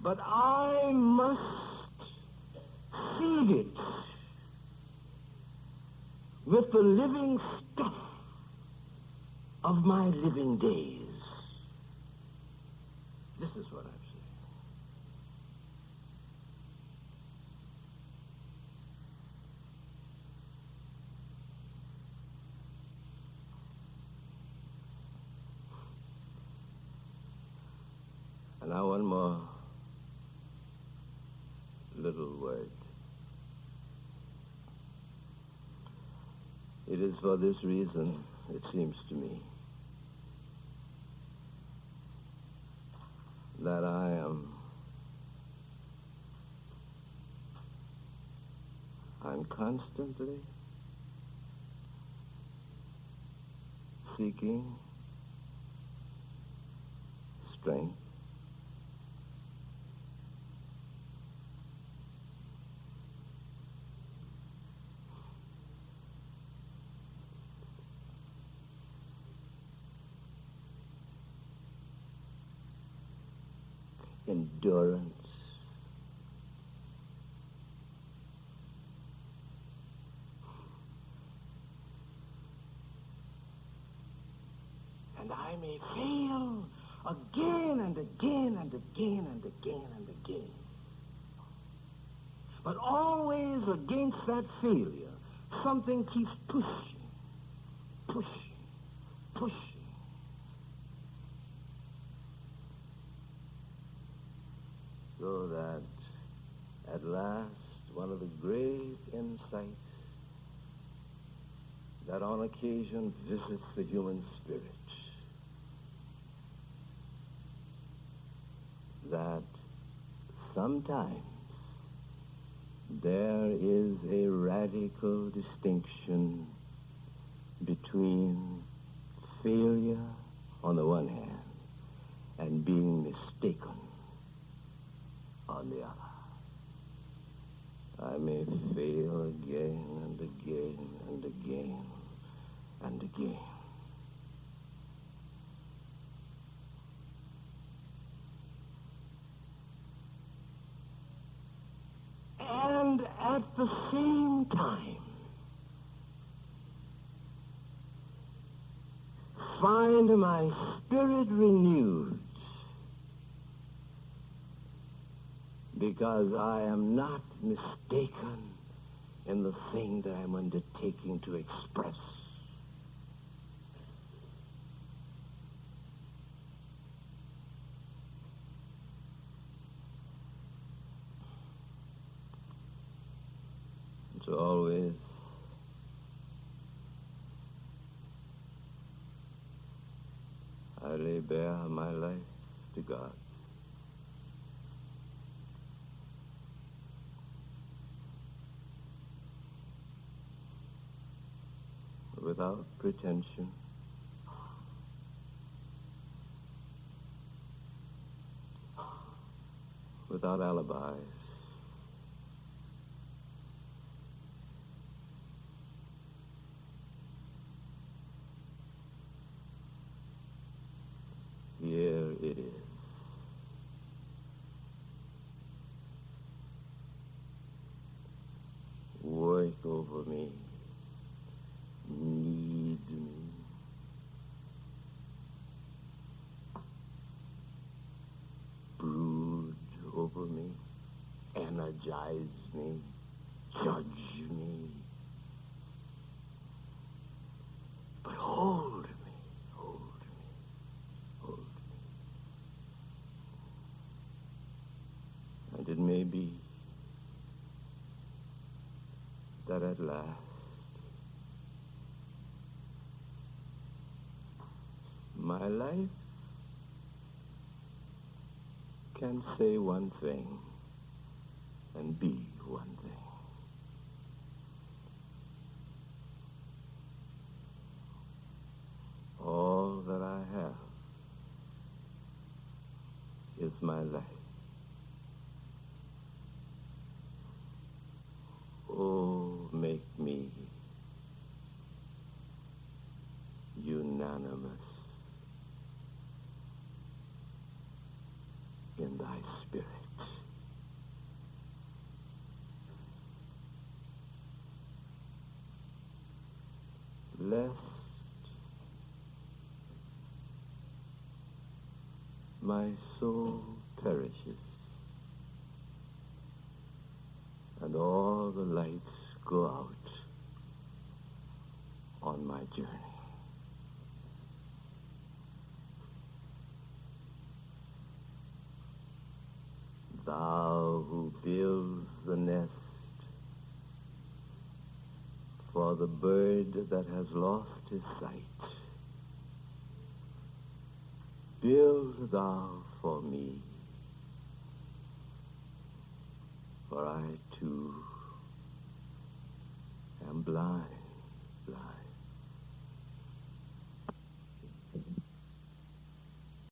But I must feed it with the living stuff of my living days. This is what I'm saying. And now one more little word. It is for this reason, it seems to me, that I'm constantly seeking strength endurance, and I may fail again and again and again and again and again. But always against that failure, something keeps pushing, pushing, pushing. So that at last, one of the great insights that on occasion visits the human spirit, that sometimes there is a radical distinction between failure on the one hand and being mistaken on the other. I may fail again and again and again and again. And at the same time, find my spirit renewed, because I am not mistaken in the thing that I'm undertaking to express. So always I lay bare my life to God. Without pretension, without alibis, here it is. Work over me. Need me. Brood over me. Energize me. Judge me. But hold me. Hold me. Hold me. And it may be that at last my life can say one thing and be one thing. All that I have is my life. Oh, make me unanimous in thy spirit. my soul perishes, and all the lights go out on my journey. Thou who builds the nest for the bird that has lost his sight, build thou for me, for I too am blind.